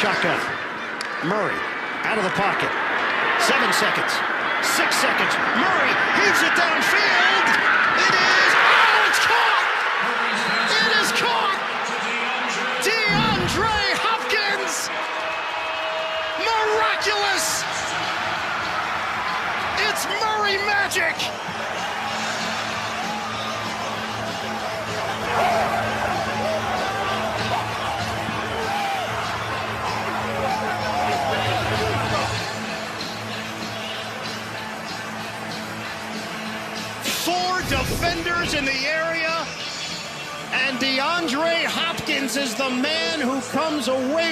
Shotgun. Murray out of the pocket. 7 seconds. 6 seconds. Murray heaves it downfield. It is. Oh, it's caught! It is caught! DeAndre Hopkins! Miraculous! It's Murray magic! Four defenders in the area, and DeAndre Hopkins is the man who comes away with